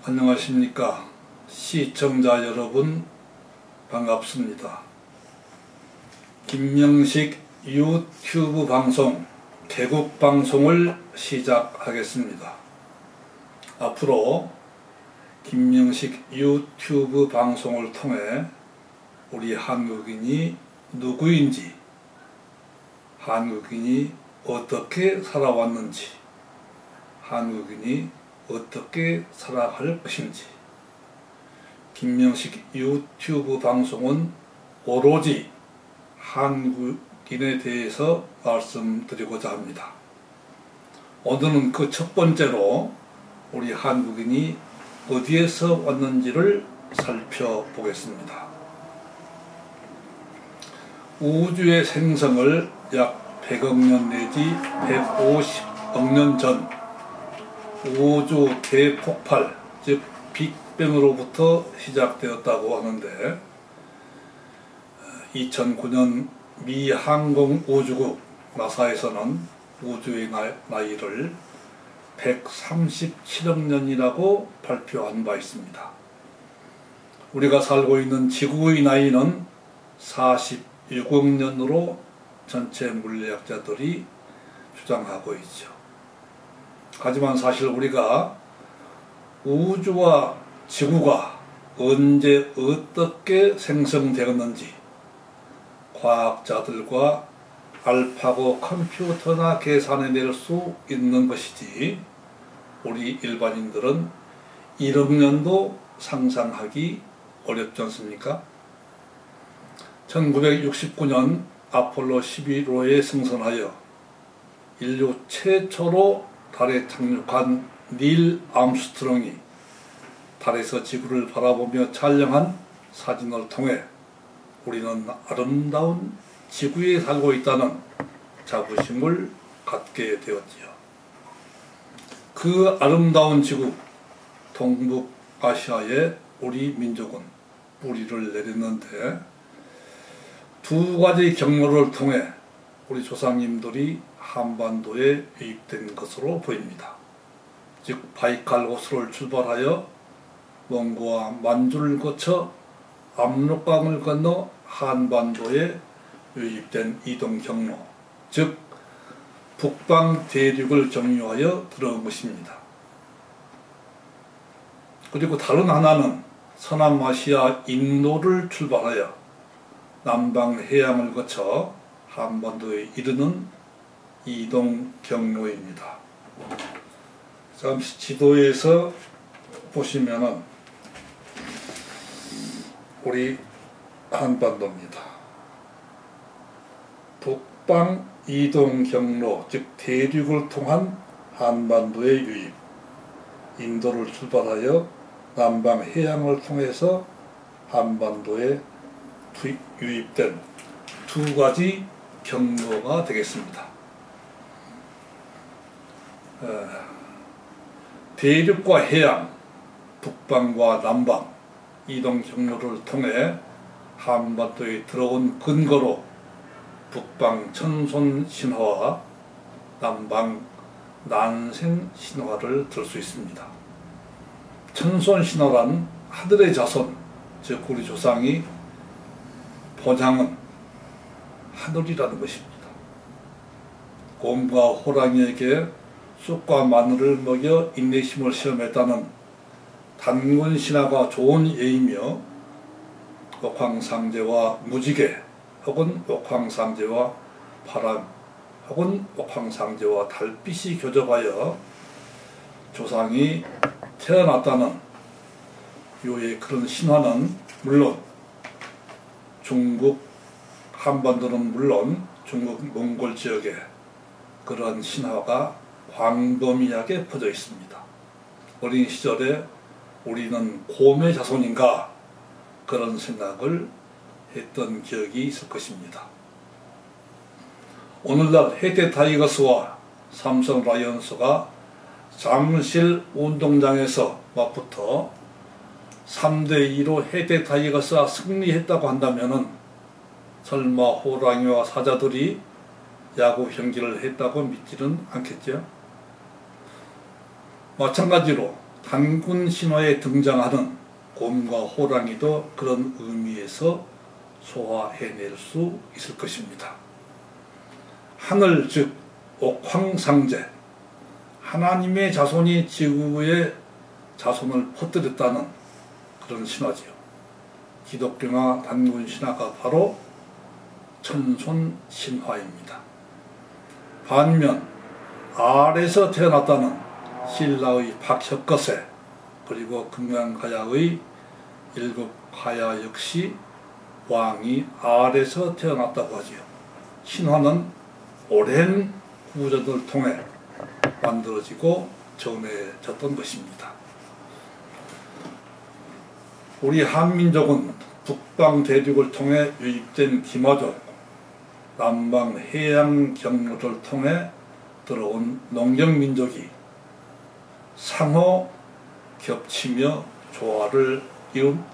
안녕하십니까. 시청자 여러분 반갑습니다. 김명식 유튜브 방송, 개국 방송을 시작하겠습니다. 앞으로 김명식 유튜브 방송을 통해 우리 한국인이 누구인지, 한국인이 어떻게 살아왔는지, 한국인이 어떻게 살아갈 것인지, 김명식 유튜브 방송은 오로지 한국인에 대해서 말씀드리고자 합니다. 오늘은 그 첫 번째로 우리 한국인이 어디에서 왔는지를 살펴보겠습니다. 우주의 생성을 약 100억 년 내지 150억 년 전 우주 대폭발, 즉 빅뱅으로부터 시작되었다고 하는데, 2009년 미 항공우주국 나사에서는 우주의 나이를 137억 년이라고 발표한 바 있습니다. 우리가 살고 있는 지구의 나이는 46억 년으로 전체 물리학자들이 주장하고 있죠. 하지만 사실 우리가 우주와 지구가 언제 어떻게 생성되었는지 과학자들과 알파고 컴퓨터나 계산해낼 수 있는 것이지, 우리 일반인들은 1억 년도 상상하기 어렵지 않습니까? 1969년 아폴로 11호에 승선하여 인류 최초로 달에 착륙한 닐 암스트롱이 달에서 지구를 바라보며 촬영한 사진을 통해 우리는 아름다운 지구에 살고 있다는 자부심을 갖게 되었지요. 그 아름다운 지구, 동북아시아에 우리 민족은 뿌리를 내렸는데, 두 가지 경로를 통해 우리 조상님들이 한반도에 유입된 것으로 보입니다. 즉 바이칼 호수를 출발하여 몽고와 만주를 거쳐 압록강을 건너 한반도에 유입된 이동 경로, 즉 북방 대륙을 경유하여 들어온 것입니다. 그리고 다른 하나는 서남아시아 인도를 출발하여 남방 해양을 거쳐 한반도에 이르는 이동 경로입니다. 잠시 지도에서 보시면은 우리 한반도입니다. 북방 이동 경로, 즉 대륙을 통한 한반도의 유입, 인도를 출발하여 남방 해양을 통해서 한반도에 유입된 두 가지 경로가 되겠습니다. 대륙과 해양, 북방과 남방 이동 경로를 통해 한반도에 들어온 근거로 북방 천손 신화와 남방 난생 신화를 들 수 있습니다. 천손 신화란 하늘의 자손, 즉 우리 조상이 본향은 하늘이라는 것입니다. 곰과 호랑이에게 쑥과 마늘을 먹여 인내심을 시험했다는 단군 신화가 좋은 예이며, 옥황상제와 무지개 혹은 옥황상제와 바람 혹은 옥황상제와 달빛이 교접하여 조상이 태어났다는 요의 그런 신화는 물론 중국 한반도는 물론 중국 몽골 지역에 그런 신화가 광범위하게 퍼져 있습니다. 어린 시절에 우리는 곰의 자손인가 그런 생각을 했던 기억이 있을 것입니다. 오늘날 해태 타이거스와 삼성 라이온스가 잠실 운동장에서 맞붙어 3대2로 해태 타이거스가 승리했다고 한다면은 설마 호랑이와 사자들이 야구 경기를 했다고 믿지는 않겠죠. 마찬가지로 단군 신화에 등장하는 곰과 호랑이도 그런 의미에서 소화해낼 수 있을 것입니다. 하늘 즉 옥황상제, 하나님의 자손이 지구에 자손을 퍼뜨렸다는 그런 신화지요. 기독교나 단군 신화가 바로 천손 신화입니다. 반면 알에서 태어났다는 신라의 박혁거세, 그리고 금강가야의 일곱 가야 역시 왕이 알에서 태어났다고 하지요. 신화는 오랜 구조들을 통해 만들어지고 전해졌던 것입니다. 우리 한민족은 북방 대륙을 통해 유입된 기마족, 남방 해양 경로를 통해 들어온 농경민족이 상호 겹치며 조화를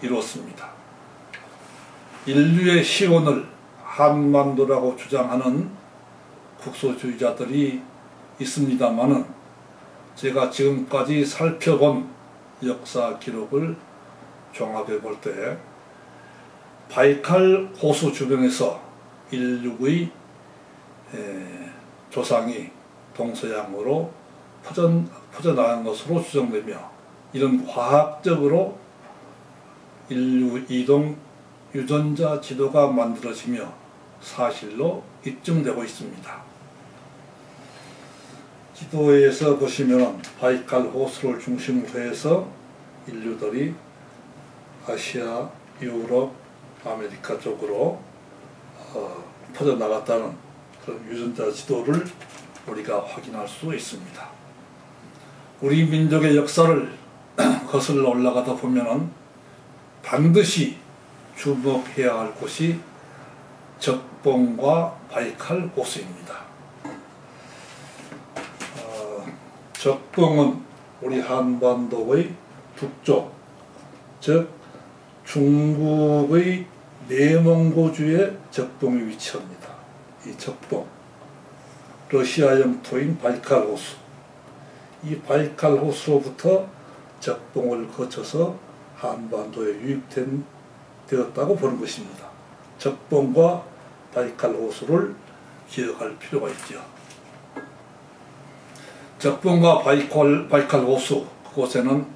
이뤘습니다. 인류의 시온을 한반도라고 주장하는 국소주의자들이 있습니다마는 제가 지금까지 살펴본 역사 기록을 종합해 볼 때 바이칼 호수 주변에서 인류의 조상이 동서양으로 퍼져나간 것으로 추정되며, 이런 과학적으로 인류 이동 유전자 지도가 만들어지며 사실로 입증되고 있습니다. 지도에서 보시면 바이칼 호수를 중심으로 해서 인류들이 아시아, 유럽, 아메리카 쪽으로 퍼져나갔다는 그런 유전자 지도를 우리가 확인할 수 있습니다. 우리 민족의 역사를 거슬러 올라가다 보면은 반드시 주목해야 할 곳이 적봉과 바이칼 호수입니다. 적봉은 우리 한반도의 북쪽, 즉 중국의 내몽고주의 적봉이 위치합니다. 이 적봉, 러시아 영토인 바이칼 호수, 이 바이칼 호수로부터 적봉을 거쳐서 한반도에 유입되었다고 보는 것입니다. 적봉과 바이칼 호수를 기억할 필요가 있죠. 적봉과 바이칼 호수, 그곳에는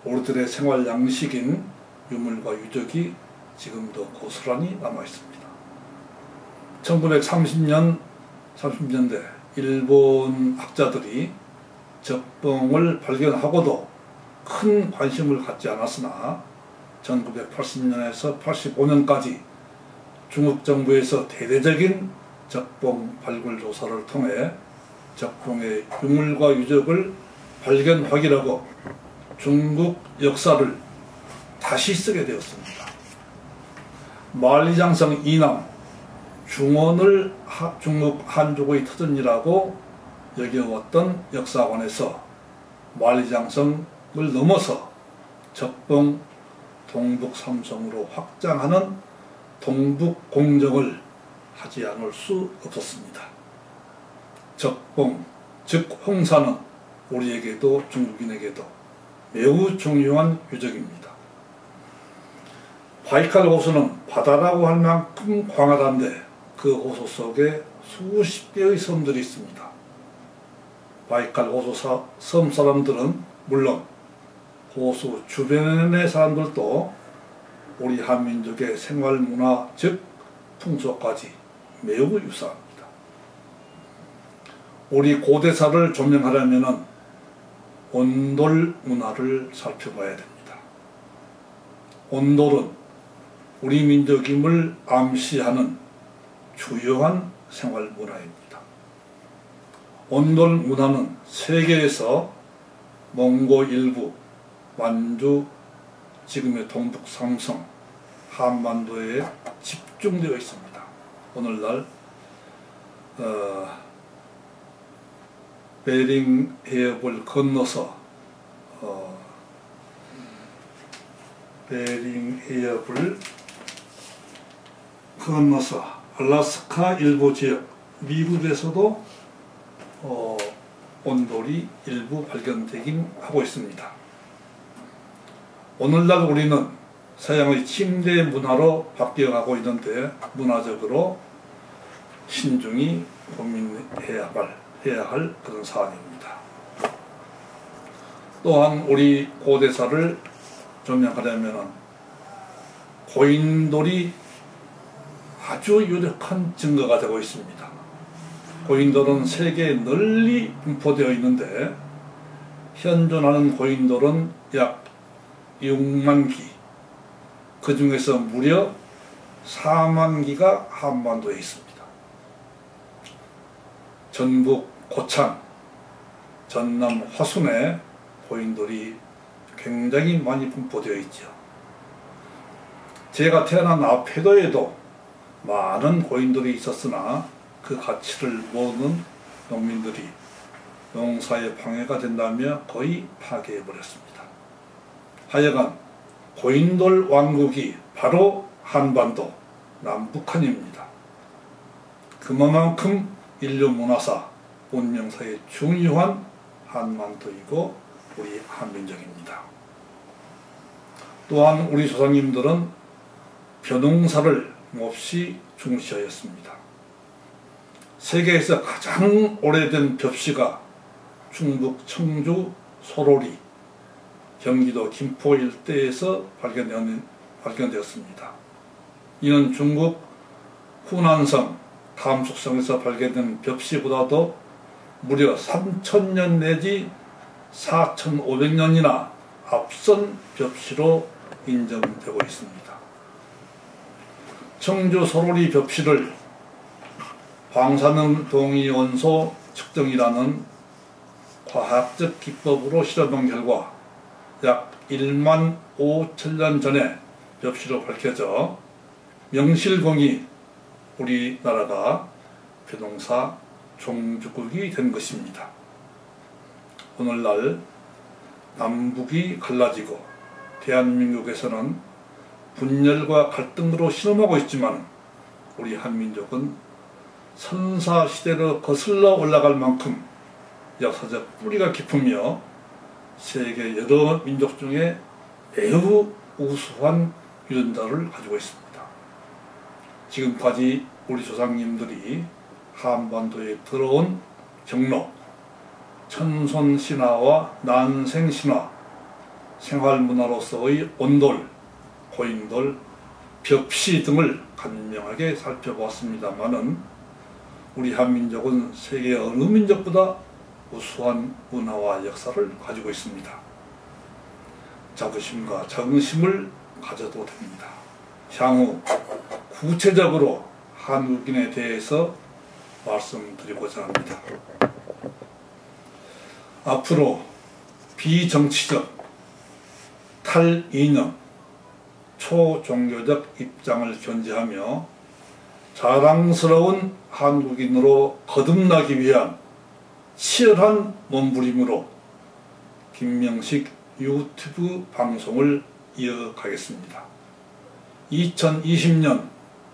우리들의 생활 양식인 유물과 유적이 지금도 고스란히 남아 있습니다. 1930년대 일본 학자들이 적봉을 발견하고도 큰 관심을 갖지 않았으나 1980년에서 85년까지 중국 정부에서 대대적인 적봉 발굴 조사를 통해 적봉의 유물과 유적을 발견 확인하고 중국 역사를 다시 쓰게 되었습니다. 만리장성 이남 중원을 중국 한족의 터전이라고 여겨왔던 역사관에서 만리장성을 넘어서 적봉 동북삼성으로 확장하는 동북공정을 하지 않을 수 없었습니다. 적봉, 즉 홍사는 우리에게도 중국인에게도 매우 중요한 유적입니다. 바이칼 호수는 바다라고 할 만큼 광활한데 그 호수 속에 수십 개의 섬들이 있습니다. 바이칼 호수 섬 사람들은 물론 호수 주변의 사람들도 우리 한민족의 생활문화, 즉 풍속까지 매우 유사합니다. 우리 고대사를 조명하려면 온돌 문화를 살펴봐야 됩니다. 온돌은 우리 민족임을 암시하는 주요한 생활 문화입니다. 온돌 문화는 세계에서 몽고 일부, 만주, 지금의 동북 삼성, 한반도에 집중되어 있습니다. 오늘날 베링 해협을 건너서 베링 해협을 건너서 알래스카 일부 지역, 미국에서도 온돌이 일부 발견되긴 하고 있습니다. 오늘날 우리는 서양의 침대 문화로 바뀌어가고 있는데 문화적으로 신중히 고민해야 할 그런 사안입니다. 또한 우리 고대사를 조명하려면 고인돌이 아주 유력한 증거가 되고 있습니다. 고인돌은 세계에 널리 분포되어 있는데 현존하는 고인돌은 약 6만 기, 그 중에서 무려 4만 기가 한반도에 있습니다. 전북 고창, 전남 화순에 고인돌이 굉장히 많이 분포되어 있죠. 제가 태어난 앞해도에도 많은 고인돌이 있었으나 그 가치를 모르는 농민들이 농사에 방해가 된다며 거의 파괴해버렸습니다. 하여간 고인돌 왕국이 바로 한반도 남북한입니다. 그만큼 인류 문화사, 문명사의 중요한 한반도이고 우리 한민족입니다. 또한 우리 조상님들은 벼농사를 몹시 중시하였습니다. 세계에서 가장 오래된 벽시가 충북 청주 소로리, 경기도 김포 일대에서 발견되었습니다. 이는 중국 후난성, 감속성에서 발견된 벽시보다도 무려 3000년 내지 4500년이나 앞선 벽시로 인정되고 있습니다. 청주 소로리 벽시를 방사능 동위원소 측정이라는 과학적 기법으로 실험한 결과 약 1만 5천년 전에 벽시로 밝혀져 명실공히 우리나라가 벼농사 종주국이 된 것입니다. 오늘날 남북이 갈라지고 대한민국에서는 분열과 갈등으로 실험하고 있지만 우리 한민족은 선사시대로 거슬러 올라갈 만큼 역사적 뿌리가 깊으며 세계 여러 민족 중에 매우 우수한 유전자를 가지고 있습니다. 지금까지 우리 조상님들이 한반도에 들어온 경로, 천손신화와 난생신화, 생활문화로서의 온돌, 고인돌, 벽시 등을 간명하게 살펴보았습니다마는 우리 한민족은 세계 어느 민족보다 우수한 문화와 역사를 가지고 있습니다. 자부심과 정심을 가져도 됩니다. 향후 구체적으로 한국인에 대해서 말씀드리고자 합니다. 앞으로 비정치적, 탈이념, 초종교적 입장을 견지하며 자랑스러운 한국인으로 거듭나기 위한 치열한 몸부림으로 김명식 유튜브 방송을 이어가겠습니다. 2020년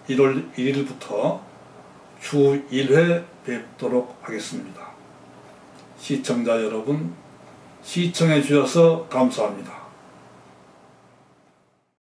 1월 1일부터 주 1회 뵙도록 하겠습니다. 시청자 여러분, 시청해 주셔서 감사합니다.